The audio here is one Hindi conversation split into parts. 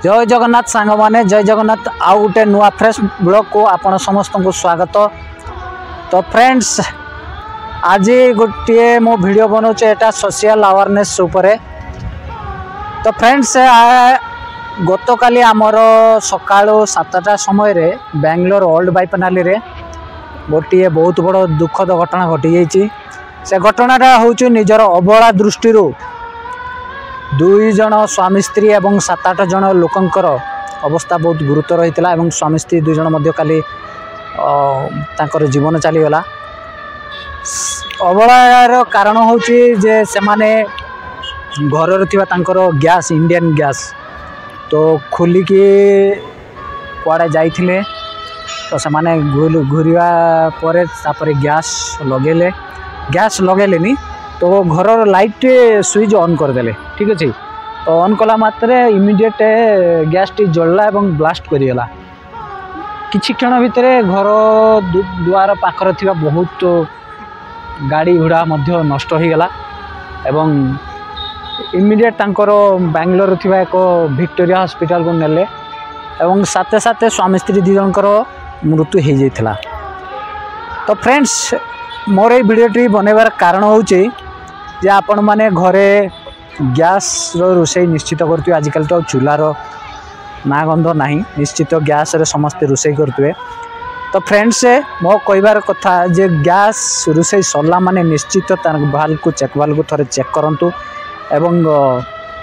जय जगन्नाथ सांग माने जय जगन्नाथ आउ गोटे नुआ फ्रेश ब्लॉग को आपण समस्त को स्वागत। तो फ्रेंड्स आज गोटे मो वीडियो बनाऊे एटा सोशल अवेयरनेस उपरे। तो फ्रेंड्स गत काली आमर सकाळो 7टा समय रे बेंगलोर ओल्ड बाईपानाली रे गोटे बहुत बड़ दुखद घटना घटी जाइए। से घटनाटा हूँ निजर अवहेला दृष्टि 2 जन स्वामी स्त्री एवं 7-8 जन लोकंकर अवस्था बहुत गुरुतर होता है। स्वामी स्त्री 2 जन मध्य काली तांकर जीवन चलीगला। अवहेलार कारण हूँ जे से माने घर तांकर गैस इंडियन गैस तो खोलिकी कुआड़े जाइथिले तो से माने घूरिया पर गैस लगेलेनी तो घर लाइट स्विच ऑन करदेले। ठीक अच्छे तो ऑन कला मात्रे इमिडिएट गैस टी जलला एवं ब्लास्ट करिगला। किछि क्षण भितर घर दुआर पाखर थिबा बहुत गाड़ी घोड़ा मध्य नष्ट हो गला एवं इमिडिएट तांकर बेंगलोर थिबा एक विक्टोरिया हॉस्पिटल को नेले एवं साथे साथे स्वामी स्त्री 2 जनकर मृत्यु हो जाइथिला। तो फ्रेंड्स मोर ये वीडियोटी बनैबार कारण होचे जे आपण माने घरे गैस रोषे निश्चित करते। आजिकल तो चूलार ना गंध नहीं, निश्चित गैस रे समस्ते रोषे करते। तो फ्रेंड्स मो कहबार कथा जे गैस रोषे सरला माने निश्चित वाल्व को थोड़े चेक करंतु एवं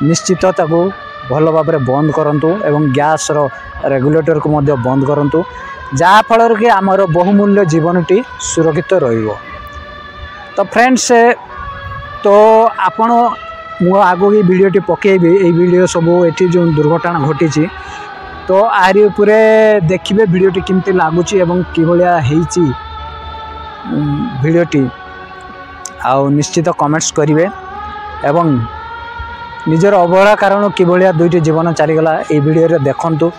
निश्चित ताकू भल भाव में बंद करंतु एवं गैस रो रेगुलेटर को मध्य बंद करंतु जहाँ फल कि आमर बहुमूल्य जीवनटी सुरक्षित रहिबो। तो फ्रेंड्स तो आपण मु आगो की वीडियोटी पकेबी ये वीडियो सब ये जो दुर्घटना घटी तो आरी उपरे देखिए वीडियोटी केमती लगुच एवं कि भाया वीडियोटी आउ निश्चित कमेंट्स करेंगे एवं निजर अवहेला कारण कि भाया 2टी जीवन चलीगला ये वीडियो देखंतु।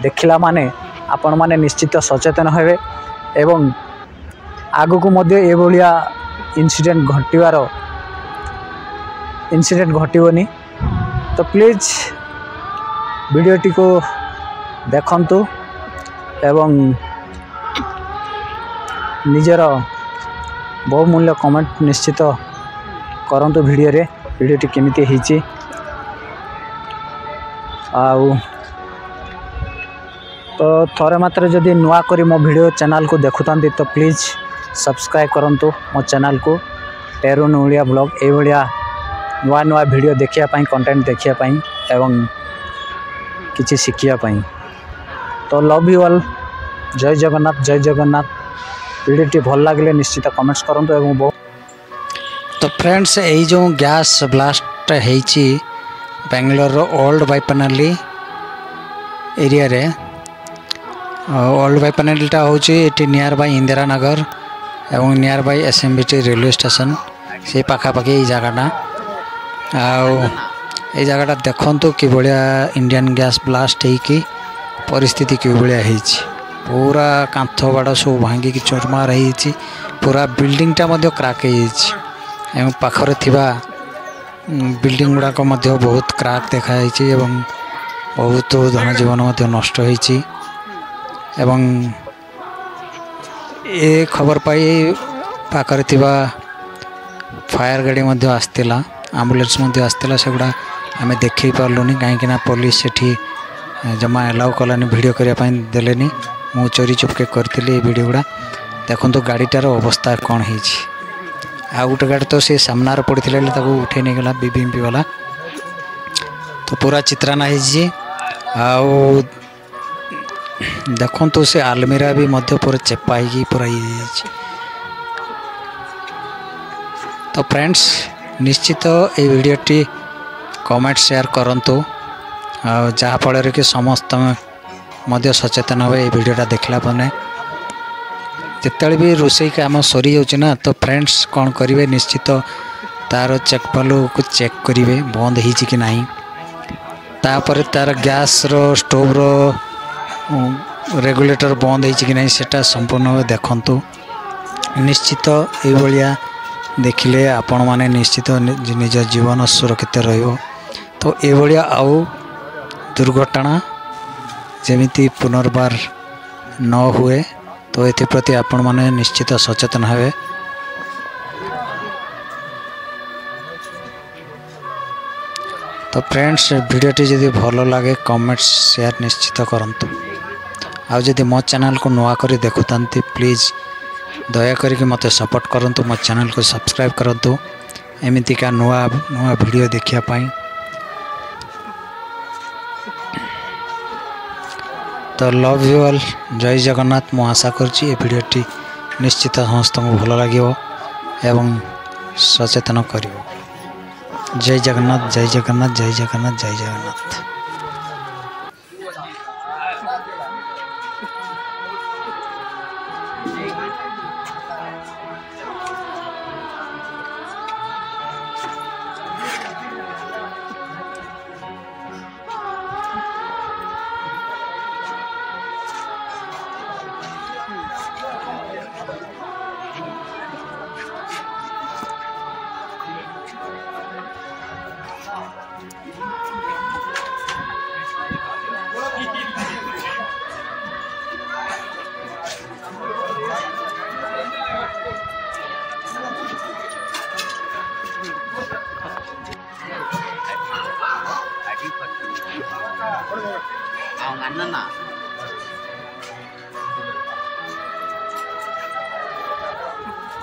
देखला माने आपण माने निश्चित सचेतन हेबे एवं आगो को मध्य ए भाया इंसिडेंट घटनी। तो प्लीज वीडियोटी को देखंतु एवं निजर बहुमूल्य कमेंट निश्चित करंतु वीडियोटी केमिति हिची। आउ तो थोड़े मात्र जदि नुआ करी मो वीडियो चैनल को देखुतांती तो प्लीज सब्सक्राइब करंतु मो चैनल को टेरून ओडिया ब्लॉग ए भाया नुआ नुआ वीडियो देखिया कंटेंट देखिया एवं किछि शिखिया। तो लव यू ऑल। जय जगन्नाथ जय जगन्नाथ। वीडियोटी भल लगे निश्चित कमेंट्स करंतु एवं तो फ्रेंड्स यही जो गैस ब्लास्ट होइछि बेंगलोर ओल्ड बाईपानाली एरिया रे ओल्ड बाईपानालीटा होछि एटी नियर बाय इंदिरा नगर एवं nearby SMBT railway station से पाखापाखि ये जगटा ये जगटा देखंतु कि भाया इंडियन गैस ब्लास्ट होगी परिस्थिति कि भाया पूरा कांथ बाड़ सब भांगिकी चुरमार हो पूरा बिल्डिंगटा मध्य क्राक हो पाखरे थिबा बिल्डिंग गुड़ाक बहुत क्राक देखाई एवं बहुत धनजीवन नष्ट होइछि एवं ये खबर पाई पाखरे थिबा फायर गाड़ी मध्य आसला एम्बुलेंस मध्य आसला सेगुड़ा आम देख पार्लुनी कहीं पुलिस सेठी जमा एलाउ कलानी वीडियो करने देलेनी। मु चोरी चुपके करी वीडियो गुड़ा देखो गाड़ीटार अवस्था कौन है। आ गोटे गाड़ी तो सी सामनार पड़ता उठे नहीं गला बीबीएमपी वाला तो पूरा चित्राना हो देखो से आलमीरा भी मध्य पूरा चेपा पूरा ये। तो फ्रेंड्स निश्चित ये वीडियोटी कमेंट शेयर करंतु जहाँ फल कि समस्त मध्य सचेतन हे ये वीडियोटा देखला पने जिते भी रोषे काम सरी जाऊँ तो फ्रेंड्स कौन करेंगे निश्चित तार चेक वाल्व को चेक करेंगे बंद हो कि नहीं तापर तार गैस स्टोव रेगुलेटर बंद हो कि नहीं सेटा संपूर्ण देखंतु। निश्चित ये देखिले आपण माने निश्चित निज जीवन सुरक्षित रहिबो। तो ये आउ दुर्घटना जेमिति पुनर्बार न हुए तो एप्रति आपण मैंने निश्चित सचेतन हेबे। तो फ्रेंड्स वीडियोटी जदि भल लगे कमेंट्स शेयर निश्चित करंतु। आ जदि मो चैनल को नुआ करी देखुतांती प्लीज़ दया करके मते सपोर्ट करंतु, मो चैनल को सब्सक्राइब करंतु एमिति का नुआ नुआ वीडियो देखिया पाई। तो लव यू ऑल, जय जगन्नाथ। मु आशा करछि ए वीडियोटी निश्चित समस्त को भल लागिवो एवं सचेतन करिवो। जय जगन्नाथ, जय जगन्नाथ, जय जगन्नाथ, जय जगन्नाथ।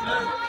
Ang